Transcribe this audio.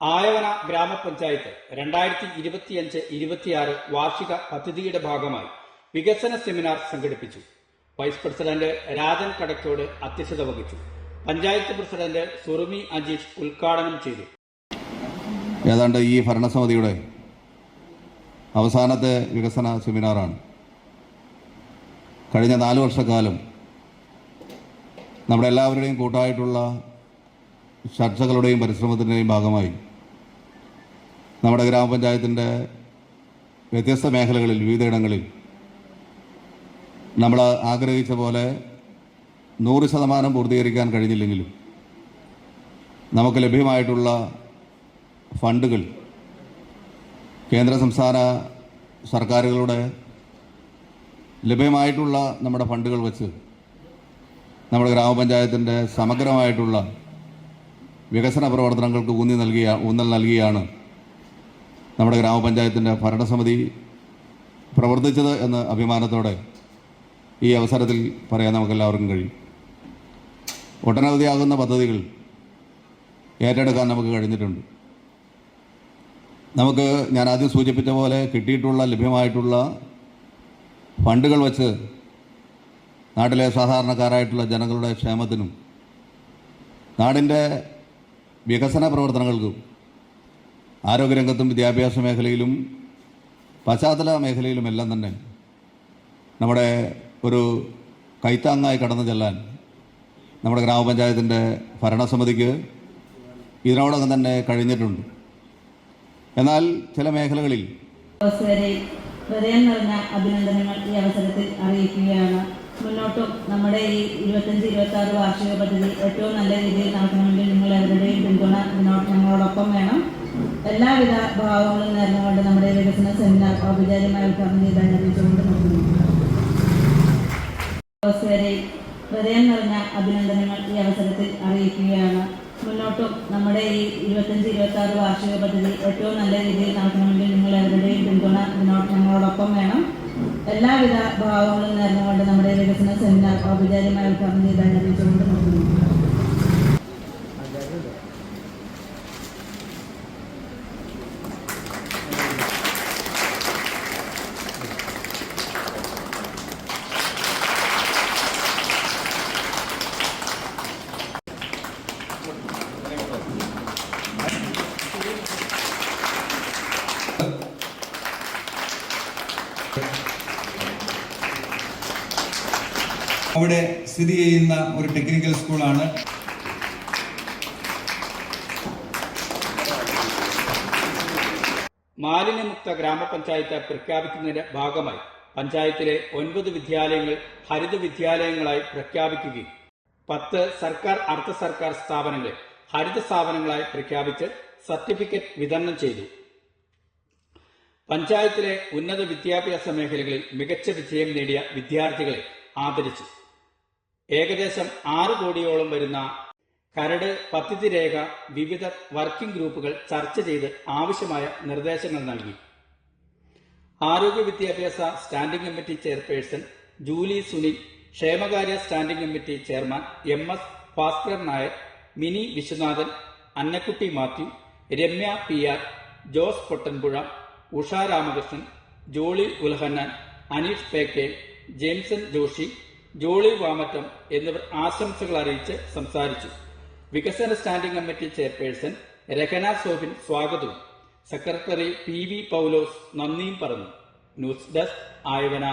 ആയവന ഗ്രാമപഞ്ചായത്ത് 2025-26 വാർഷിക പദ്ധതിയുടെ ഭാഗമായി വികസന സെമിനാർ സംഘടിപ്പിച്ചു. വൈസ് പ്രസിഡന്റ് രാജൻ കടക്കോട് അധ്യക്ഷത വഹിച്ചു. പഞ്ചായത്ത് പ്രസിഡന്റ് സുറുമി അജീഷ് ഉദ്ഘാടനം ചെയ്തു. ഏതാണ്ട് ഈ ഭരണസമിതിയുടെ അവസാനത്തെ വികസന സെമിനാറാണ്. കഴിഞ്ഞ 4 വർഷക്കാലം നമ്മുടെ എല്ലാവരുടെയും കൂട്ടായിട്ടുള്ള ചർച്ചകളുടെയും പരിശ്രമത്തിൻ്റെയും ഭാഗമായി നമ്മുടെ ഗ്രാമപഞ്ചായത്തിൻ്റെ വ്യത്യസ്ത മേഖലകളിൽ വിവിധയിടങ്ങളിൽ നമ്മൾ ആഗ്രഹിച്ച പോലെ 100% പൂർത്തീകരിക്കാൻ കഴിഞ്ഞില്ലെങ്കിലും നമുക്ക് ലഭ്യമായിട്ടുള്ള ഫണ്ടുകൾ കേന്ദ്ര സംസ്ഥാന സർക്കാരുകളുടെ ലഭ്യമായിട്ടുള്ള നമ്മുടെ ഫണ്ടുകൾ വച്ച് നമ്മുടെ ഗ്രാമപഞ്ചായത്തിൻ്റെ സമഗ്രമായിട്ടുള്ള വികസന പ്രവർത്തനങ്ങൾക്ക് ഊന്നൽ നൽകിയാണ് നമ്മുടെ ഗ്രാമപഞ്ചായത്തിൻ്റെ ഭരണസമിതി പ്രവർത്തിച്ചത് എന്ന അഭിമാനത്തോടെ ഈ അവസരത്തിൽ പറയാൻ നമുക്കെല്ലാവർക്കും കഴിയും. ഒട്ടനവധിയാകുന്ന പദ്ധതികൾ ഏറ്റെടുക്കാൻ നമുക്ക് കഴിഞ്ഞിട്ടുണ്ട്. നമുക്ക് ഞാൻ ആദ്യം സൂചിപ്പിച്ച പോലെ കിട്ടിയിട്ടുള്ള ലഭ്യമായിട്ടുള്ള ഫണ്ടുകൾ വച്ച് നാട്ടിലെ സാധാരണക്കാരായിട്ടുള്ള ജനങ്ങളുടെ ക്ഷേമത്തിനും നാടിൻ്റെ വികസന പ്രവർത്തനങ്ങൾക്കും ആരോഗ്യരംഗത്തും വിദ്യാഭ്യാസ മേഖലയിലും പശ്ചാത്തല മേഖലയിലുമെല്ലാം തന്നെ നമ്മുടെ ഒരു കൈത്താങ്ങായി കടന്നു ചെല്ലാൻ നമ്മുടെ ഗ്രാമപഞ്ചായത്തിൻ്റെ ഭരണസമിതിക്ക് ഇതിനോടകം തന്നെ കഴിഞ്ഞിട്ടുണ്ട്. എന്നാൽ ചില മേഖലകളിൽ ഹൃദയം നിറഞ്ഞ അഭിനന്ദനങ്ങൾ ഈ അവസരത്തിൽ അറിയിക്കുകയാണ്. മുന്നോട്ടും നമ്മുടെ ഈ 25-26 വാർഷിക പദ്ധതി ഏറ്റവും നല്ല രീതിയിൽ നടക്കണമെങ്കിൽ നിങ്ങൾ everയുടെയും പിന്തുണ ഞങ്ങളോടൊപ്പം വേണം. എല്ലാവിധ ഭാവങ്ങളും നേർന്നുകൊണ്ട് നമ്മുടെ വികസന സെമിനാർ ഔപചാരികമായി ഉദ്ഘാടനം ചെയ്ത് അനുഭവിച്ചുകൊണ്ട് നിർത്തുന്നു. ഹൃദയം നിറഞ്ഞ അഭിനന്ദനങ്ങൾ ഈ അവസരത്തിൽ അറിയിക്കുകയാണ്. മുന്നോട്ടും നമ്മുടെ ഈ 25-26 വാർഷിക പദ്ധതി ഏറ്റവും നല്ല രീതിയിൽ നടക്കണമെങ്കിൽ നിങ്ങൾ everയുടെയും പിന്തുണ ഞങ്ങളോടൊപ്പം വേണം. എല്ലാവിധ ഭാവങ്ങളും നേർന്നുകൊണ്ട് നമ്മുടെ വികസന സെമിനാർ ഔപചാരികമായി ഉദ്ഘാടനം ചെയ്ത് അനുഭവിച്ചുകൊണ്ട് നിർത്തുന്നു. അവിടെ സ്ഥിതി ചെയ്യുന്ന ഒരു ടെക്നിക്കൽ സ്കൂളാണ്. മാലിന്യമുക്ത ഗ്രാമപഞ്ചായത്ത് പ്രഖ്യാപിക്കുന്നതിന്റെ ഭാഗമായി പഞ്ചായത്തിലെ 9 വിദ്യാലയങ്ങൾ ഹരിത വിദ്യാലയങ്ങളായി പ്രഖ്യാപിക്കുകയും 10 സർക്കാർ അർദ്ധ സർക്കാർ സ്ഥാപനങ്ങളെ ഹരിത സ്ഥാപനങ്ങളായി പ്രഖ്യാപിച്ച് സർട്ടിഫിക്കറ്റ് വിതരണം ചെയ്തു. പഞ്ചായത്തിലെ ഉന്നത വിദ്യാഭ്യാസ മേഖലകളിൽ മികച്ച വിജയം നേടിയ വിദ്യാർത്ഥികളെ ആദരിച്ചു. ഏകദേശം 6 കോടിയോളം വരുന്ന കരട് പദ്ധതി രേഖ വിവിധ വർക്കിംഗ് ഗ്രൂപ്പുകൾ ചർച്ച ചെയ്ത് ആവശ്യമായ നിർദ്ദേശങ്ങൾ നൽകി. ആരോഗ്യ വിദ്യാഭ്യാസ standing committee chairperson Julie Sunil, ക്ഷേമകാര്യ standing committee chairman MS Bhaskaran Nair, Mini Viswanathan, Annakutty Mathew, Ramya PR, Jose Pottanpuzha, Usha Ramakrishnan, Jolly Ulhannan, Aneesh PK, Jameson Joshi, Jolly Vamattom എന്നിവർ ആശംസകൾ അറിയിച്ച് സംസാരിച്ചു. വികസന standing committee chairperson Rahana Sobin സ്വാഗതവും സെക്രട്ടറി PV പൗലോസ് നന്ദിയും പറഞ്ഞു. News desk Ayavana.